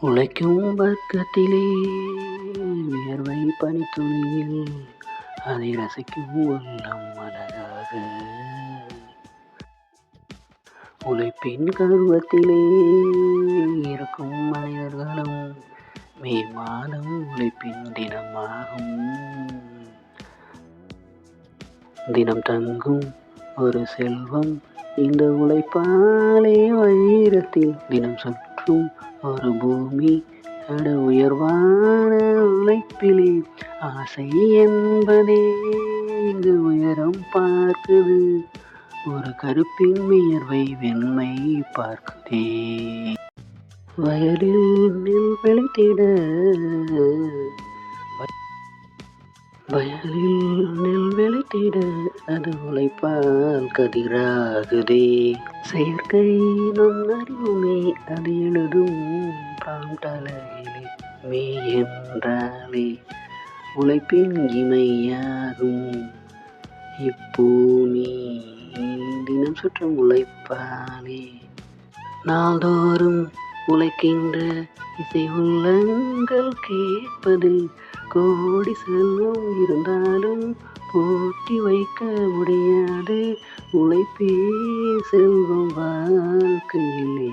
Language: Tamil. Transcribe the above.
உழைக்கும் வர்க்கத்திலே வியர்வை பனித்துளியில் அதை ரசிக்கும் உள்ளம் அழகாக. உழைப்பின் கருவத்திலே இருக்கும் மனிதர்களும் மே மாதம் உழைப்பின் தினமாகும். தினம் தங்கும் ஒரு செல்வம் இந்த உழைப்பாலே வைரத்தில் தினம் சுற்றும் ஒரு பூமி அட உயர்வான உழைப்பிலே ஆசை என்பதே இங்கு உயரம் பார்க்குது. ஒரு கருப்பின் வியர்வை வெண்மை பார்க்குதே. வயலில் நெல் விளைத்திட அது உழைப்பால் கதிராகுதே. செயற்கை நுண்ணறிவுமே அது எழுதும் பாம்டலையிலே மே என்றாலே உழைப்பின் இமையாகும். இப்பூமி தினம் சுற்றும் உழைப்பாலே நாள்தோறும் உழைக்கின்ற இசை உள்ளங்கள் கேட்பது. கோடி செல்வம் இருந்தாலும் போட்டி வைக்க முடியாது. உழைப்பே செல்வம் வாழ்க்கையிலே.